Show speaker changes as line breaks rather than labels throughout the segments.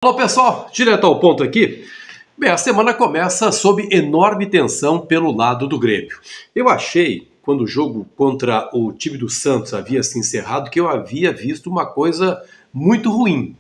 Olá pessoal, direto ao ponto aqui. Bem, a semana começa sob enorme tensão pelo lado do Grêmio. Eu achei, quando o jogo contra o time do Santos havia se encerrado, que eu havia visto uma coisa muito ruim.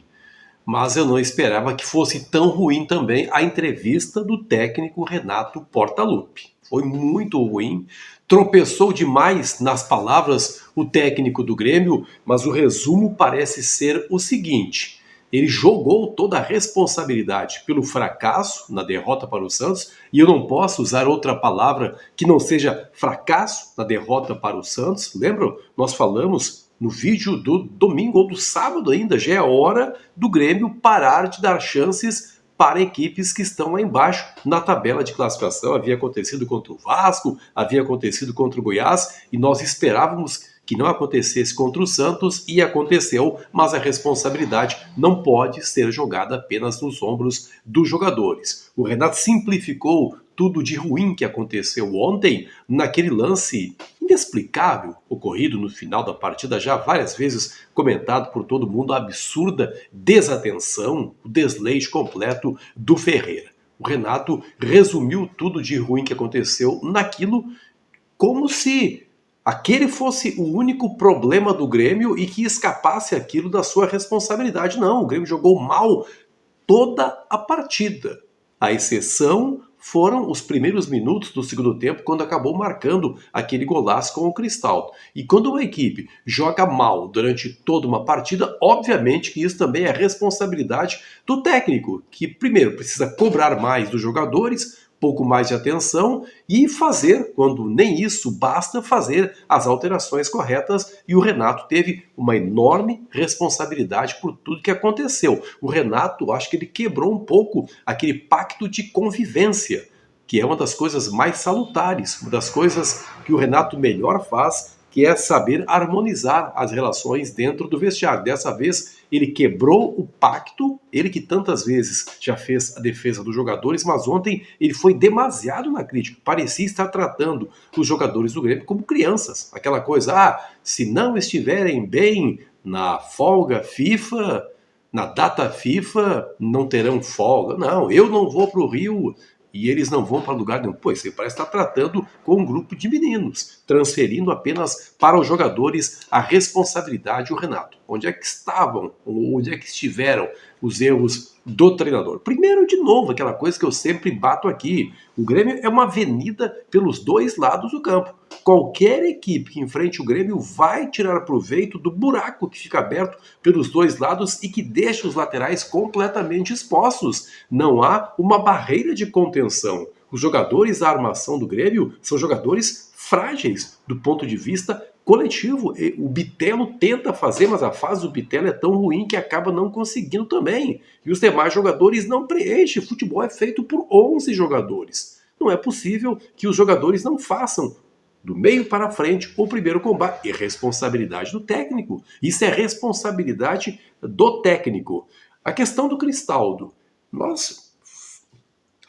Mas eu não esperava que fosse tão ruim também a entrevista do técnico Renato Portaluppi. Foi muito ruim, tropeçou demais nas palavras o técnico do Grêmio, mas o resumo parece ser o seguinte: ele jogou toda a responsabilidade pelo fracasso na derrota para o Santos, e eu não posso usar outra palavra que não seja fracasso na derrota para o Santos. Lembram? Nós falamos no vídeo do domingo ou do sábado ainda, já é hora do Grêmio parar de dar chances para equipes que estão lá embaixo na tabela de classificação. Havia acontecido contra o Vasco, havia acontecido contra o Goiás, e nós esperávamos que não acontecesse contra o Santos, e aconteceu, mas a responsabilidade não pode ser jogada apenas nos ombros dos jogadores. O Renato simplificou tudo de ruim que aconteceu ontem naquele lance inexplicável ocorrido no final da partida, já várias vezes comentado por todo mundo, a absurda desatenção, o desleixo completo do Ferreira. O Renato resumiu tudo de ruim que aconteceu naquilo como se aquele fosse o único problema do Grêmio e que escapasse aquilo da sua responsabilidade. Não, o Grêmio jogou mal toda a partida. A exceção foram os primeiros minutos do segundo tempo, quando acabou marcando aquele golaço com o Cristaldo. E quando uma equipe joga mal durante toda uma partida, obviamente que isso também é responsabilidade do técnico, que primeiro precisa cobrar mais dos jogadores, pouco mais de atenção, e fazer, quando nem isso basta, fazer as alterações corretas. E o Renato teve uma enorme responsabilidade por tudo que aconteceu. O Renato, acho que ele quebrou um pouco aquele pacto de convivência, que é uma das coisas mais salutares, uma das coisas que o Renato melhor faz, que é saber harmonizar as relações dentro do vestiário. Dessa vez, ele quebrou o pacto, ele que tantas vezes já fez a defesa dos jogadores, mas ontem ele foi demasiado na crítica. Parecia estar tratando os jogadores do Grêmio como crianças. Aquela coisa, se não estiverem bem na folga FIFA, na data FIFA, não terão folga. Não, eu não vou para o Rio e eles não vão para lugar nenhum. Pô, você parece estar tratando com um grupo de meninos, transferindo apenas para os jogadores a responsabilidade. O Renato, onde é que estavam, onde é que estiveram os erros do treinador? Primeiro, de novo, aquela coisa que eu sempre bato aqui: o Grêmio é uma avenida pelos dois lados do campo. Qualquer equipe que enfrente o Grêmio vai tirar proveito do buraco que fica aberto pelos dois lados e que deixa os laterais completamente expostos. Não há uma barreira de contenção. Os jogadores da armação do Grêmio são jogadores frágeis do ponto de vista coletivo. O Bitelo tenta fazer, mas a fase do Bitelo é tão ruim que acaba não conseguindo também. E os demais jogadores não preenchem. Futebol é feito por 11 jogadores. Não é possível que os jogadores não façam do meio para frente o primeiro combate. É responsabilidade do técnico. Isso é responsabilidade do técnico. A questão do Cristaldo. Nós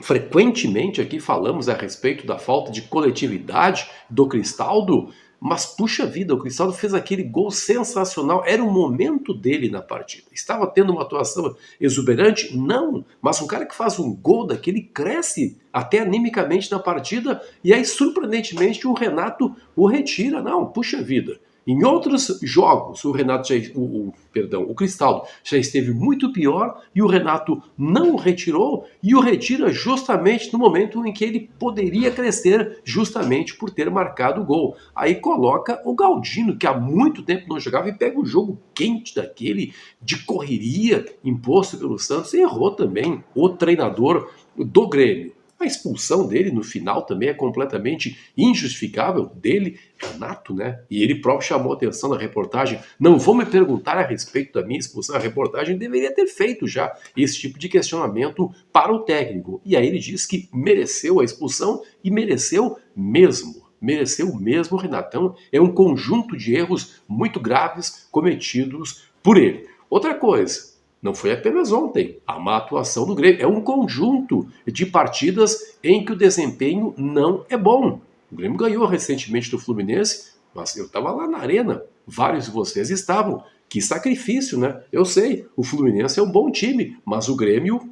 frequentemente aqui falamos a respeito da falta de coletividade do Cristaldo, mas puxa vida, o Cristaldo fez aquele gol sensacional. Era o momento dele na partida. Estava tendo uma atuação exuberante? Não, mas um cara que faz um gol daquele cresce até animicamente na partida, e aí surpreendentemente o Renato o retira. Não, puxa vida. Em outros jogos, o Cristaldo já esteve muito pior e o Renato não o retirou, e o retira justamente no momento em que ele poderia crescer, justamente por ter marcado o gol. Aí coloca o Galdino, que há muito tempo não jogava, e pega um jogo quente daquele, de correria, imposto pelo Santos, e errou também o treinador do Grêmio. A expulsão dele no final também é completamente injustificável, dele, Renato, né? E ele próprio chamou a atenção na reportagem. Não vou me perguntar a respeito da minha expulsão. A reportagem deveria ter feito já esse tipo de questionamento para o técnico. E aí ele diz que mereceu a expulsão, e mereceu mesmo. Mereceu mesmo, Renatão. É um conjunto de erros muito graves cometidos por ele. Outra coisa, não foi apenas ontem a má atuação do Grêmio. É um conjunto de partidas em que o desempenho não é bom. O Grêmio ganhou recentemente do Fluminense, mas eu estava lá na arena, vários de vocês estavam. Que sacrifício, né? Eu sei, o Fluminense é um bom time, mas o Grêmio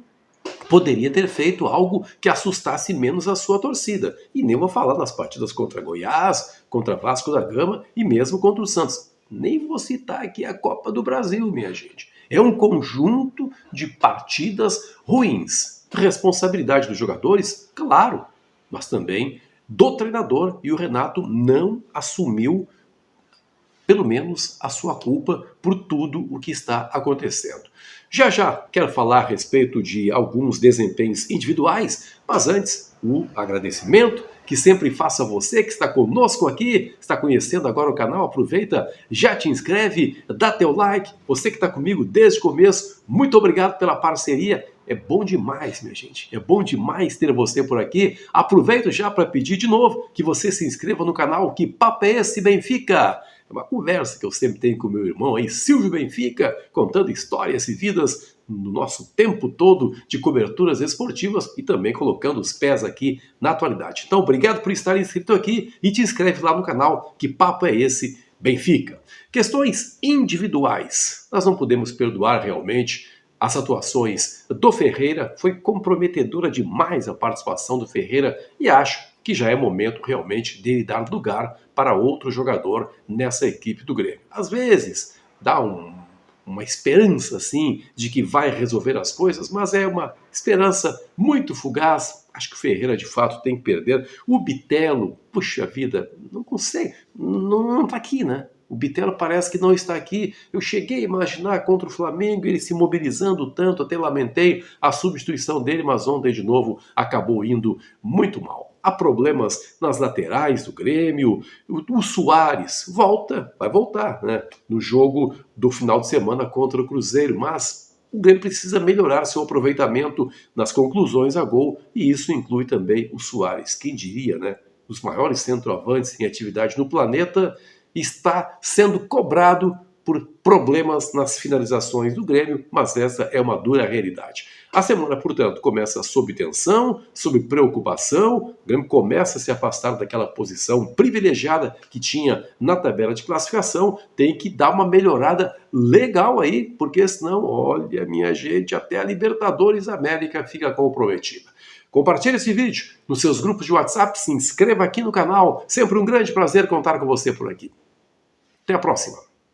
poderia ter feito algo que assustasse menos a sua torcida. E nem vou falar nas partidas contra Goiás, contra Vasco da Gama e mesmo contra o Santos. Nem vou citar aqui a Copa do Brasil, minha gente. É um conjunto de partidas ruins. Responsabilidade dos jogadores? Claro, mas também do treinador. E o Renato não assumiu, pelo menos, a sua culpa por tudo o que está acontecendo. Já já quero falar a respeito de alguns desempenhos individuais, mas antes, o agradecimento que sempre faço a você que está conosco aqui, está conhecendo agora o canal, aproveita, já te inscreve, dá teu like, você que está comigo desde o começo, muito obrigado pela parceria. É bom demais, minha gente. É bom demais ter você por aqui. Aproveito já para pedir de novo que você se inscreva no canal Que Papo é Esse, Benfica? É uma conversa que eu sempre tenho com meu irmão aí, Silvio Benfica, contando histórias e vidas no nosso tempo todo de coberturas esportivas e também colocando os pés aqui na atualidade. Então, obrigado por estar inscrito aqui e te inscreve lá no canal Que Papo é Esse, Benfica? Questões individuais. Nós não podemos perdoar realmente as atuações do Ferreira. Foi comprometedora demais a participação do Ferreira e acho que já é momento realmente dele dar lugar para outro jogador nessa equipe do Grêmio. Às vezes dá uma esperança assim de que vai resolver as coisas, mas é uma esperança muito fugaz. Acho que o Ferreira de fato tem que perder. O Bitelo, puxa vida, não consegue, não está aqui, né? O Bitelo parece que não está aqui. Eu cheguei a imaginar contra o Flamengo ele se mobilizando tanto, até lamentei a substituição dele, mas ontem de novo acabou indo muito mal. Há problemas nas laterais do Grêmio. O Suárez vai voltar, né? No jogo do final de semana contra o Cruzeiro, mas o Grêmio precisa melhorar seu aproveitamento nas conclusões a gol, e isso inclui também o Suárez. Quem diria, né? Os maiores centroavantes em atividade no planeta está sendo cobrado por problemas nas finalizações do Grêmio, mas essa é uma dura realidade. A semana, portanto, começa sob tensão, sob preocupação. O Grêmio começa a se afastar daquela posição privilegiada que tinha na tabela de classificação. Tem que dar uma melhorada legal aí, porque senão, olha, minha gente, até a Libertadores América fica comprometida. Compartilhe esse vídeo nos seus grupos de WhatsApp, se inscreva aqui no canal. Sempre um grande prazer contar com você por aqui. Até a próxima.